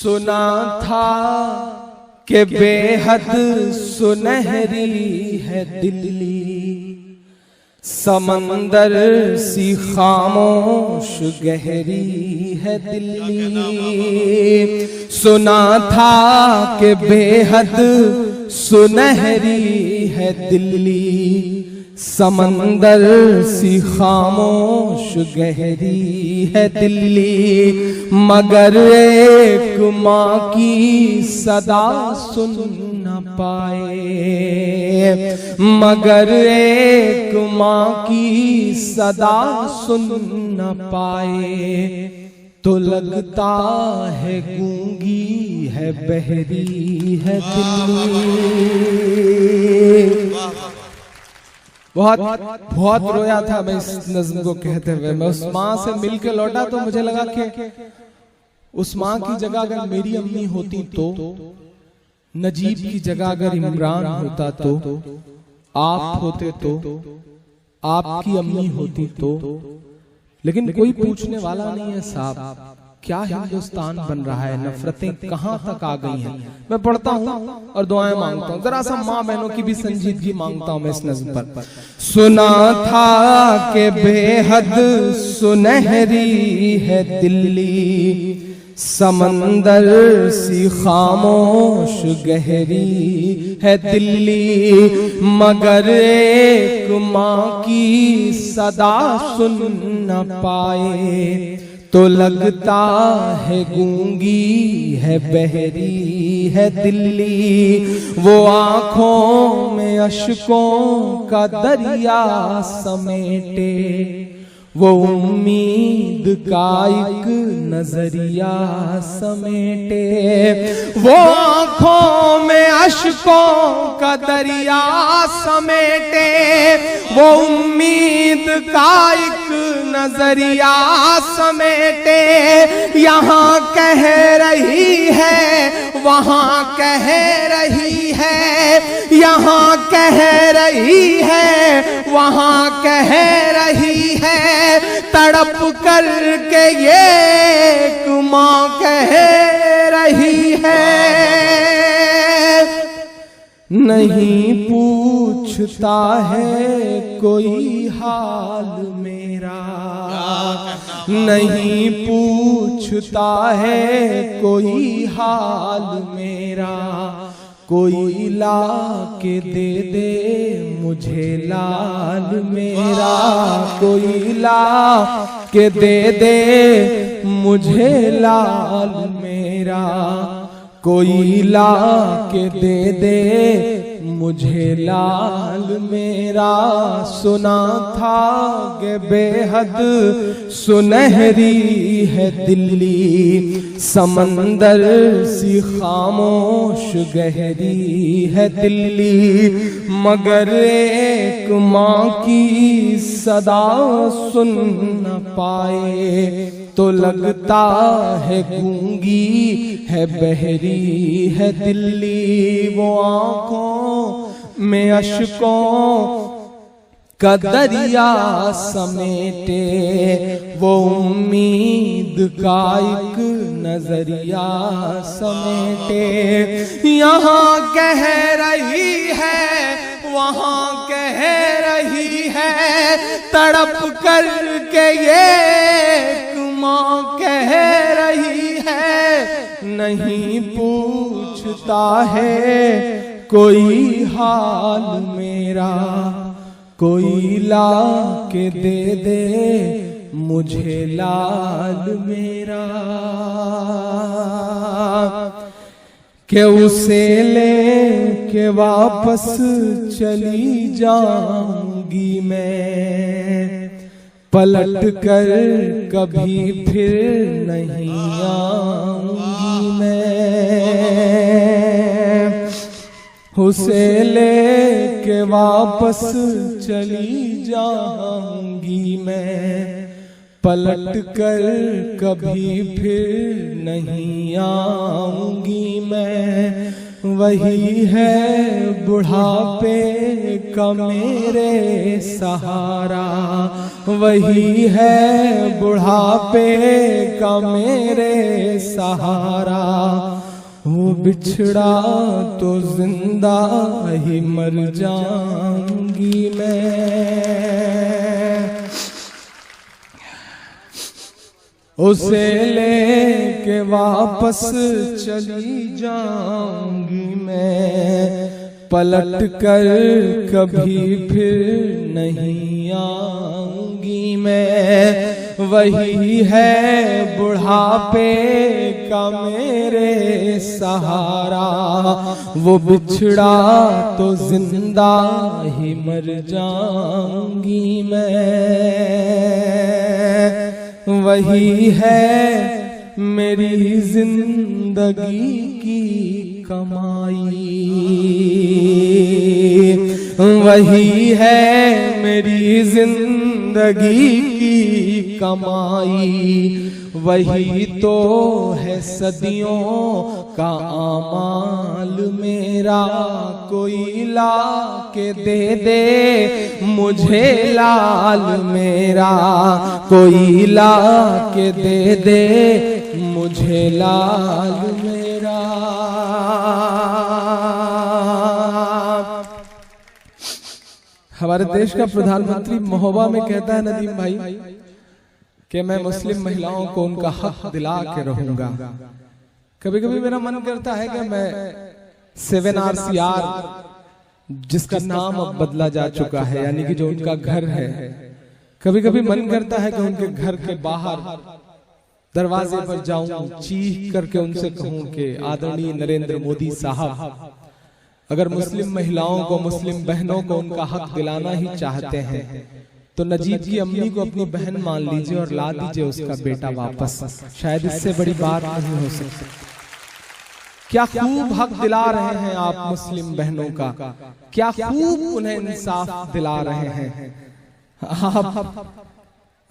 सुना था कि बेहद सुनहरी है दिल्ली, समंदर सी खामोश गहरी है दिल्ली। सुना था कि बेहद सुनहरी है दिल्ली, समंदर सी खामोश गहरी है दिल्ली। मगर एक माँ की सदा सुन न पाए, मगर एक माँ की सदा सुन न पाए, तो लगता है गूंगी है बहरी है दिल्ली। बहुत रोया था मैं इस नज्म को कहते हुए। मैं उस माँ से मिलके लौटा तो मुझे लगा कि उस माँ की जगह अगर मेरी अम्मी होती तो, नजीब की जगह अगर इमरान होता तो, आप होते तो, आपकी अम्मी होती तो। लेकिन कोई पूछने वाला नहीं है साहब, क्या हिंदुस्तान बन रहा है, नफरतें कहां तक आ गई हैं। मैं पढ़ता हूं और दुआएं मांगता हूं, जरा सा माँ बहनों की भी संजीदगी मांगता हूं मैं इस नज़्म पर। सुना था कि बेहद सुनहरी है दिल्ली, समंदर सी खामोश गहरी है दिल्ली। मगर एक माँ की सदा सुन न पाए, तो लगता है गूंगी है बहरी है दिल्ली। वो आंखों में अश्कों का दरिया समेटे, वो उम्मीद का एक नजरिया समेटे। वो आंखों में अश्कों का दरिया समेटे, वो उम्मीद का एक नजरिया समेटे। यहाँ कह रही है, वहाँ कह रही है, यहाँ कह रही है, वहाँ कह रही है। तड़प कर के ये एक माँ कह रही है, नहीं पूछता है कोई हाल मेरा, नहीं पूछता है कोई हाल मेरा। कोई ला के दे दे मुझे लाल मेरा, कोई ला के दे दे मुझे लाल मेरा, कोई ला के दे दे मुझे लाल मेरा। सुना था कि बेहद सुनहरी है दिल्ली, समंदर सी खामोश गहरी है दिल्ली। मगर एक माँ की सदा सुन न पाए, तो लगता है गूंगी है बहरी है दिल्ली। वो आंखों में अश्कों का दरिया समेटे, वो उम्मीद का एक नजरिया समेटे। यहाँ कह रही है, वहाँ कह रही है, तड़प कर के ये माँ कह रही है। नहीं पूछता है कोई हाल मेरा, कोई ला के दे दे मुझे लाल मेरा। के उसे ले के वापस चली जाऊंगी मैं, पलट कर कभी फिर नहीं आऊंगी मैं। उसे लेके वापस चली जाऊंगी मैं, पलट कर कभी फिर नहीं आऊंगी मैं। वही है बुढ़ापे का मेरे सहारा, वही है बुढ़ापे का मेरे सहारा। वो बिछड़ा तो जिंदा ही मर जाऊंगी मैं, उसे लेके वापस चली जाऊंगी मैं, पलट कर कभी फिर नहीं आऊंगी मैं। वही है बुढ़ापे का मेरे सहारा, वो बिछड़ा तो जिंदा ही मर जाऊंगी मैं। वही है मेरी जिंदगी की कमाई, वही है मेरी जिंदगी की कमाई। वही तो है सदियों का आमाल मेरा, कोई ला के दे दे मुझे लाल मेरा, कोई ला के दे दे मुझे लाल मेरा। हमारे देश का प्रधानमंत्री महोबा में कहता है नदीम भाई कि मैं मुस्लिम महिलाओं को उनका हक दिला के रहूंगा। कभी कभी मेरा मन करता है कि मैं 7RCR, जिसका नाम अब बदला जा चुका है, यानी कि जो उनका घर है, कभी कभी मन करता है कि उनके घर के बाहर दरवाजे पर जाऊं, चीख करके उनसे कहूं कि आदरणीय नरेंद्र मोदी साहब, अगर मुस्लिम महिलाओं को, मुस्लिम बहनों को उनका हक दिलाना ही चाहते हैं तो नजीब की अम्मी को अपनी बहन मान लीजिए और ला दीजिए उसका बेटा वापस। शायद इससे बड़ी बात नहीं हो सकती। क्या खूब हक दिला रहे हैं आप मुस्लिम बहनों का, क्या खूब उन्हें इंसाफ दिला रहे हैं आप।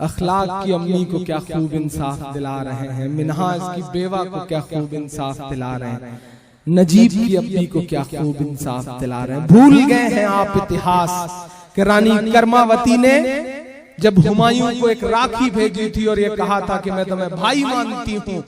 अखलाक की अम्मी को क्या खूब इंसाफ दिला रहे हैं, मिन्हाज की बेवा को क्या खूब इंसाफ दिला रहे हैं, नजीब की अम्मी को क्या खूब इंसाफ दिला रहे हैं। भूल गए हैं आप इतिहास कि रानी कर्मावती ने जब हुमायूं को एक राखी भेजी थी और ये कहा था कि मैं तुम्हें भाई मानती हूं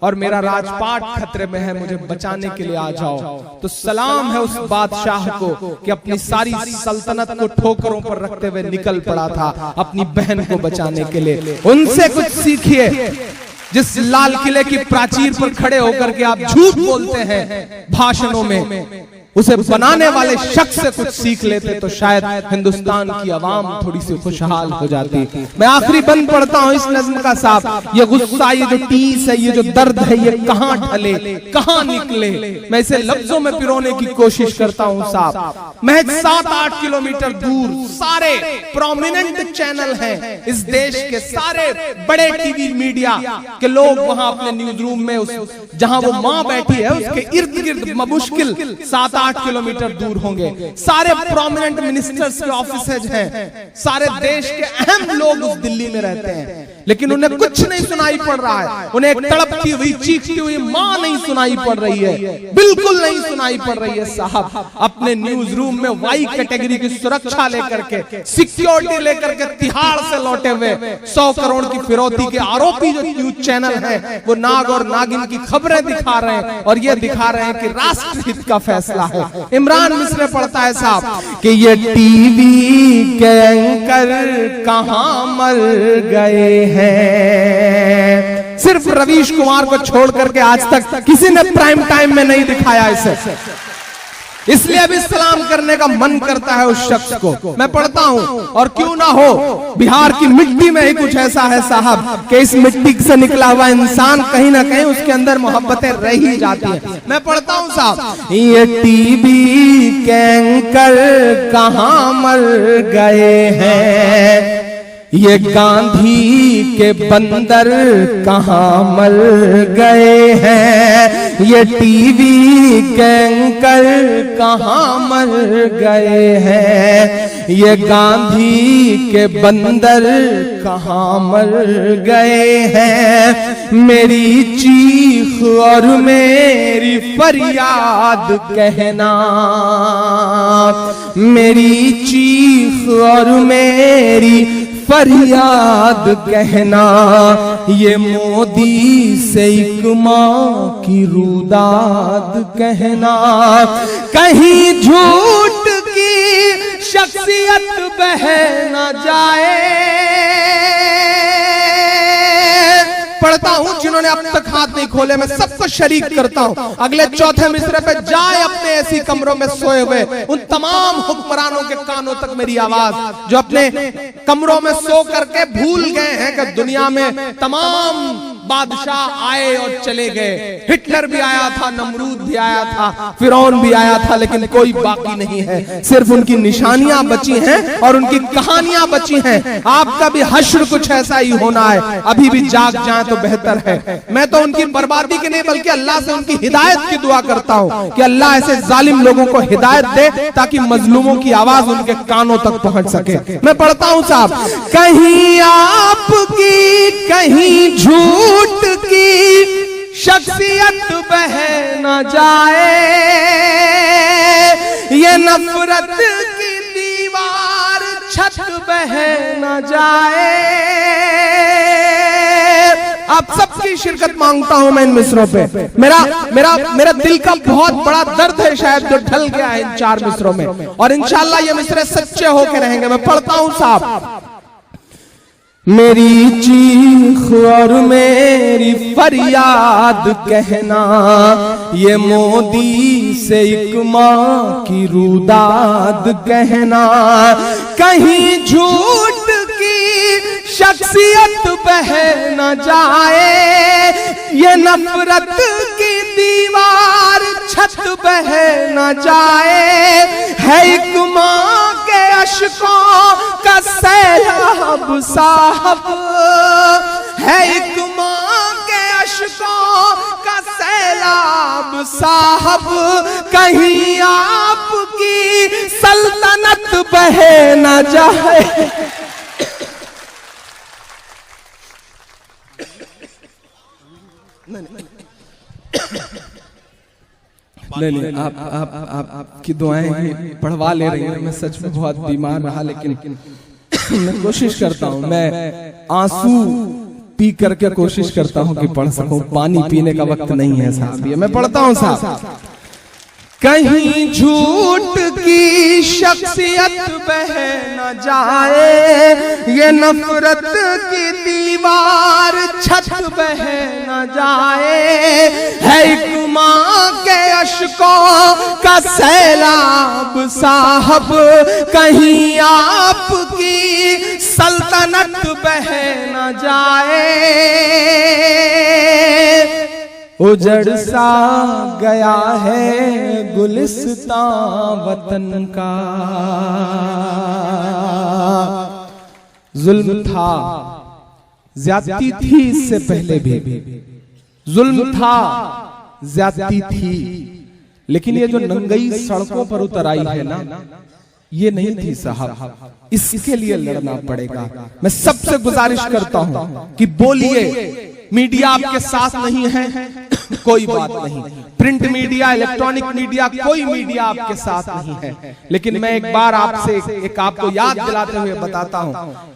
और मेरा राजपाट खतरे में है, मुझे बचाने के लिए आ जाओ, तो सलाम है उस बादशाह को कि अपनी सारी सल्तनत को ठोकरों पर रखते हुए निकल पड़ा था अपनी बहन को बचाने के लिए। उनसे कुछ सीखिए। जिस लाल किले की प्राचीर पर खड़े होकर के आप झूठ बोलते हैं भाषणों में, उसे बनाने वाले शख्स से कुछ सीख लेते तो शायद हिंदुस्तान की आवाम थोड़ी सी खुशहाल हो जाती। मैं आखिरी बंद पढ़ता हूं इस नज़्म का साहब। ये गुस्सा, ये जो टीस है, ये जो दर्द है, ये कहां ढले, कहां निकले, मैं इसे लफ्जों में पिरोने की कोशिश करता हूं साहब। महज 7-8 किलोमीटर दूर सारे प्रोमिनेंट चैनल हैं इस देश के, सारे बड़े टीवी मीडिया के लोग वहां अपने न्यूज रूम में, उस जहां वो मां बैठी है उसके इर्द गिर्द मुश्किल 7-8 किलोमीटर दूर होंगे। सारे प्रोमिनेंट मिनिस्टर्स के ऑफिसेज हैं, सारे देश के अहम लोग उस दिल्ली में रहते हैं, लेकिन उन्हें कुछ नहीं सुनाई पड़ रहा है। उन्हें एक तड़पती हुई, चीखती हुई मां नहीं सुनाई पड़ रही है, बिल्कुल नहीं सुनाई पड़ रही है साहब। अपने न्यूज रूम में वाई कैटेगरी की सुरक्षा लेकर के, सिक्योरिटी लेकर के तिहाड़ से लौटे हुए 100 करोड़ की फिरौती के आरोपी जो न्यूज चैनल हैं, वो नाग और नागिन की खबरें दिखा रहे हैं और ये दिखा रहे हैं कि राष्ट्रहित का फैसला है। इमरान मिस्र पढ़ता है साहब कि ये टीवी के एंकर कहां मर गए हैं। सिर्फ रवीश कुमार को छोड़ करके आज तक किसी ने प्राइम टाइम में नहीं दिखाया इसे, इसलिए अभी सलाम करने का मन करता है उस शख्स को। मैं पढ़ता हूं, और क्यों ना हो, बिहार की मिट्टी में ही कुछ ऐसा है साहब कि इस मिट्टी से निकला हुआ इंसान कहीं ना कहीं उसके अंदर मोहब्बतें रह ही जाती हैं। मैं पढ़ता हूं साहब, ये टीवी के एंकर कहां मर गए हैं, ये गांधी के बंदर कहां मर गए हैं, ये टीवी के एंकर कहाँ मर गए हैं, ये गांधी के बंदर कहाँ मर गए हैं। मेरी चीख और मेरी फरियाद कहना, मेरी चीख और मेरी फरियाद कहना, ये मोदी से एक माँ की रुदाद कहना। कहीं झूठ की शख्सियत बह न जाए। पढ़ता हूं जिन्होंने अब तक हाथ नहीं खोले, मैं सबको शरीक करता हूं। अगले चौथे मिसरे पे जाए अपने ऐसी कमरों में सोए हुए उन तमाम हुक्मरानों के कानों तक मेरी आवाज, जो अपने कमरों में सो करके भूल गए हैं कि दुनिया में तमाम बादशाह आए और चले गए। हिटलर भी आया था, नमरूद भी आया था, फिरौन भी आया था, लेकिन कोई बाकी नहीं है। सिर्फ उनकी निशानियां बची हैं और उनकी कहानियां बची हैं। आपका भी हश्र कुछ ऐसा ही होना है। अभी भी जाग जाए तो बेहतर है। मैं तो उनकी बर्बादी की नहीं बल्कि अल्लाह से उनकी हिदायत की दुआ करता हूं कि अल्लाह ऐसे जालिम लोगों को हिदायत दे ताकि मजलूमों की आवाज उनके कानों तक पहुंच सके। मैं पढ़ता हूं साहब, कहीं आपकी कहीं झूठ की शख्सियत बह न जाए, ये नफरत की दीवार छत बह न जाए। आप सबकी शिरकत मांगता हूं मैं इन मिसरों पे। मेरा दिल का बहुत बड़ा दर्द है शायद जो ढल गया है इन 4 मिसरों में, और इंशाअल्लाह ये मिसरे सच्चे होके रहेंगे। मैं पढ़ता हूं साहब, मेरी चीख और मेरी फरियाद कहना, ये मोदी से एक माँ की रुदाद कहना। कहीं झूठ की शख्सियत बह न जाए, ये नफरत की दीवार छत बह न जाए। है एक माँ के अश्कों का सैलाब साहब, है एक माँ के अश्कों का सैलाब साहब। कहीं आपकी सल्तनत बह न जाए। नहीं, आपकी दुआएं पढ़वा ले रही हैं। मैं सच में बहुत बीमार रहा, लेकिन मैं कोशिश करता हूँ, मैं आंसू पी करके कोशिश करता हूँ कि पढ़ सकूं। पानी पीने का वक्त नहीं है साहब। ये मैं पढ़ता हूँ साहब, कहीं झूठ की शख्सियत बह न जाए, ये नफरत की दीवार छत बह न जाए। है एक माँ के अश्कों का सैलाब साहब, कहीं आपकी सल्तनत बह न जाए। उजड़ सा गया है गुलिस्तां वतन का, जुल्म था ज्यादती थी इससे पहले भी, जुल्म था ज्यादती थी, लेकिन ये जो नंगई सड़कों पर उतर आई है ना, ये नहीं थी साहब। इसके लिए लड़ना पड़ेगा। मैं सबसे गुजारिश करता हूं कि बोलिए। मीडिया आपके साथ नहीं है, कोई बात नहीं। प्रिंट मीडिया, इलेक्ट्रॉनिक मीडिया, कोई मीडिया आपके साथ नहीं है, लेकिन मैं एक बार आपसे एक आपको याद दिलाते हुए बताता हूं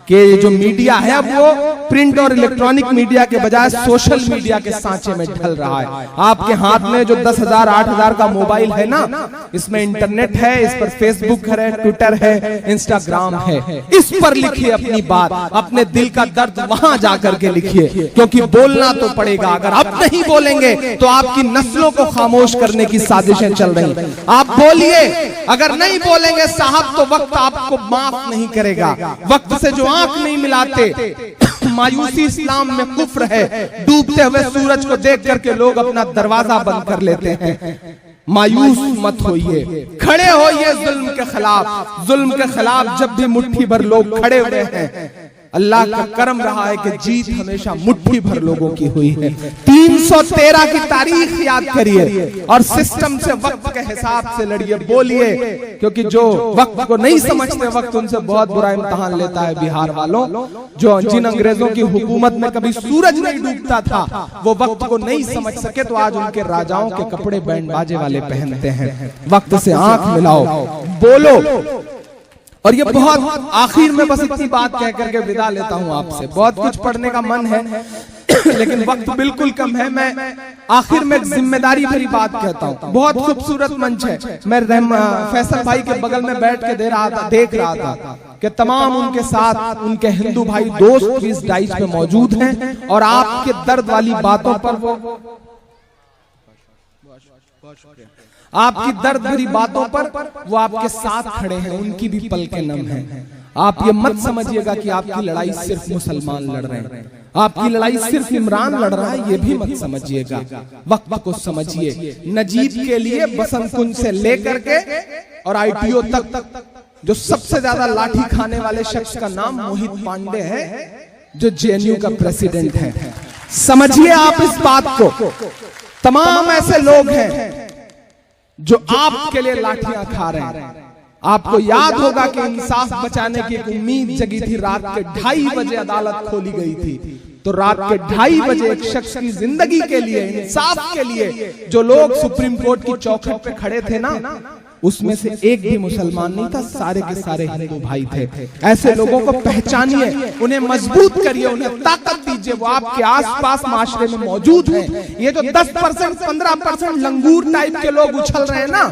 कि जो मीडिया है अब वो प्रिंट और इलेक्ट्रॉनिक मीडिया के बजाय सोशल मीडिया के सांचे में ढल रहा है। आपके हाथ में जो 10,000 8,000 का मोबाइल है ना, इसमें इंटरनेट है, इस पर फेसबुक है, ट्विटर है, इंस्टाग्राम है। इस पर लिखिए अपनी बात, अपने दिल का दर्द वहां जाकर के लिखिए, क्योंकि बोलना तो पड़ेगा। अगर आप नहीं बोलेंगे तो आपकी नस्लों को खामोश करने की साजिशें चल रही। आप बोलिए, अगर नहीं बोलेंगे साहब तो वक्त आपको माफ नहीं करेगा। वक्त से जो आंख नहीं मिलाते, मायूसी इस्लाम में कुफ्र है। डूबते हुए सूरज को देख करके लोग अपना दरवाजा बंद कर लेते हैं। मायूस मत होइए, खड़े होइए जुल्म के खिलाफ। जुल्म के खिलाफ जब भी मुट्ठी भर लोग खड़े हुए हैं, अल्लाह का करम रहा है कि जीत हमेशा मुट्ठी भर लोगों की हुई है। 313 की तारीख याद करिए और सिस्टम से वक्त के हिसाब से लड़िए, बोलिए, क्योंकि जो वक्त को नहीं समझते वक्त उनसे बहुत बुरा इम्तिहान लेता है। बिहार वालों, जो जिन अंग्रेजों की हुकूमत में कभी सूरज नहीं डूबता था, वो वक्त को नहीं समझ सके तो आज उनके राजाओं के कपड़े बैंड बाजे वाले पहनते हैं। वक्त से आंख मिलाओ, बोलो। और ये बहुत आखिर में बस इतनी बात कह करके विदा लेता हूं आपसे। बहुत कुछ पढ़ने का मन है लेकिन वक्त बिल्कुल कम है। मैं आखिर में जिम्मेदारी भरी बात कहता हूं। बहुत खूबसूरत मंच है। मैं फैसल भाई के बगल में बैठ के देख रहा था कि तमाम उनके साथ उनके हिंदू भाई दोस्त भी इस डाइज पे मौजूद हैं और आपके दर्द वाली बातों पर आपकी दर्द भरी बातों पर वो आपके साथ खड़े हैं, उनकी भी पलकें नम हैं। आप ये मत समझिएगा कि आपकी लड़ाई सिर्फ मुसलमान लड़ रहे हैं, आपकी लड़ाई सिर्फ इमरान लड़ रहा है, ये भी मत समझिएगा। वक्त को समझिए। नजीब के लिए बसंत कुंज से लेकर के और ITO तक जो सबसे ज्यादा लाठी खाने वाले शख्स का नाम मोहित पांडे है, जो JNU का प्रेसिडेंट है। समझिए आप इस बात को। तमाम ऐसे लोग हैं जो आपके लिए लाठियां खा रहे हैं। आपको याद होगा कि इंसाफ बचाने की एक उम्मीद जगी थी। रात के 2:30 बजे अदालत खोली गई थी, तो रात के 2:30 बजे एक शख्स की जिंदगी के लिए, इंसाफ के लिए जो लोग सुप्रीम कोर्ट की चौखट पे खड़े थे ना, उसमें से एक भी मुसलमान नहीं था, सारे के सारे हिंदू भाई थे। ऐसे लोगों को पहचानिए, उन्हें मजबूत करिए, उन्हें ताकत दीजिए। वो आपके आसपास माशरे में मौजूद हैं। ये जो 10% 15% लंगूर टाइप के लोग उछल रहे हैं ना,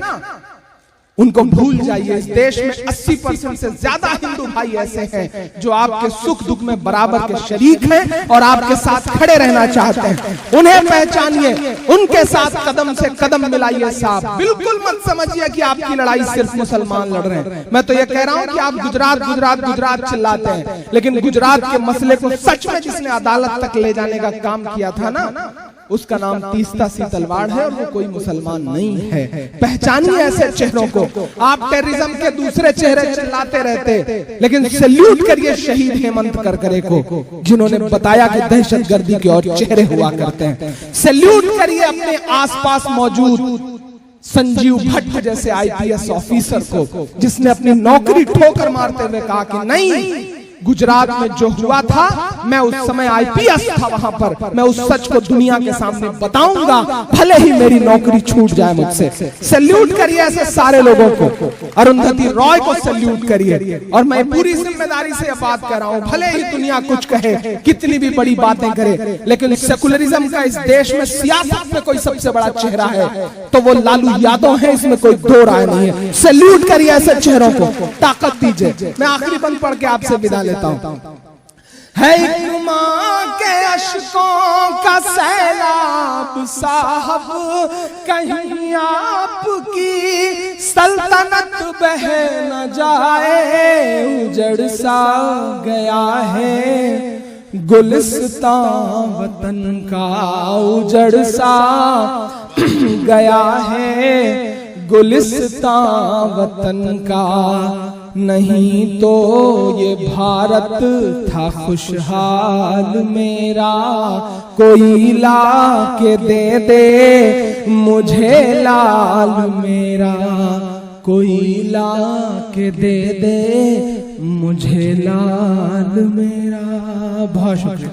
उनको भूल जाइए। इस देश में 80% से ज्यादा हिंदू भाई ऐसे हैं जो आपके सुख दुख में बराबर के शरीक हैं और आपके साथ खड़े रहना चाहते हैं। उन्हें पहचानिए, उनके साथ कदम से कदम मिलाइए। साहब, बिल्कुल मत समझिए कि आपकी लड़ाई सिर्फ मुसलमान लड़ रहे हैं। मैं तो ये कह रहा हूं कि आप गुजरात गुजरात गुजरात चिल्लाते हैं, लेकिन गुजरात के मसले को सच में जिसने अदालत तक ले जाने का काम किया था ना, उसका नाम तीस्ता सीतलवाड़ है और वो कोई मुसलमान नहीं है। पहचानिए ऐसे चेहरों को। आप टेररिज्म के दूसरे चेहरे चिल्लाते रहते, लेकिन सैल्यूट करिए शहीद हेमंत करकरे को, जिन्होंने बताया कि दहशतगर्दी के और चेहरे हुआ करते हैं। सैल्यूट करिए अपने आसपास मौजूद संजीव भट्ट जैसे IPS ऑफिसर को, जिसने अपनी नौकरी ठोकर मारते हुए कहा कि नहीं, गुजरात में जो हुआ था, मैं उस समय IPS था वहां पर, मैं उस सच को दुनिया के सामने बताऊंगा, भले ही मेरी नौकरी छूट जाए मुझसे। सैल्यूट करिए ऐसे सारे लोगों को। अरुंधति रॉय को सैल्यूट करिए। और मैं पूरी जिम्मेदारी से बात कर रहा हूं, भले ही दुनिया कुछ कहे, कितनी भी बड़ी बातें करे, लेकिन सेकुलरिज्म का इस देश में सियासत में कोई सबसे बड़ा चेहरा है तो वो लालू यादव है, इसमें कोई दो राय नहीं है। सैल्यूट करिए ऐसे चेहरों को, ताकत दीजिए। मैं आखिरी बंद पढ़ के आपसे विदा लेता हूं। है एक मां के अश्कों का सैलाब साहब, कहीं आपकी सल्तनत बह न जाए। उजड़ सा गया है गुलिस्तां वतन का, उजड़ सा गया है गुलिस्तां वतन का। नहीं तो ये भारत था खुशहाल मेरा, कोई ला के दे मुझे लाल मेरा, कोई ला के दे मुझे लाल मेरा। बहुत शुक्रिया।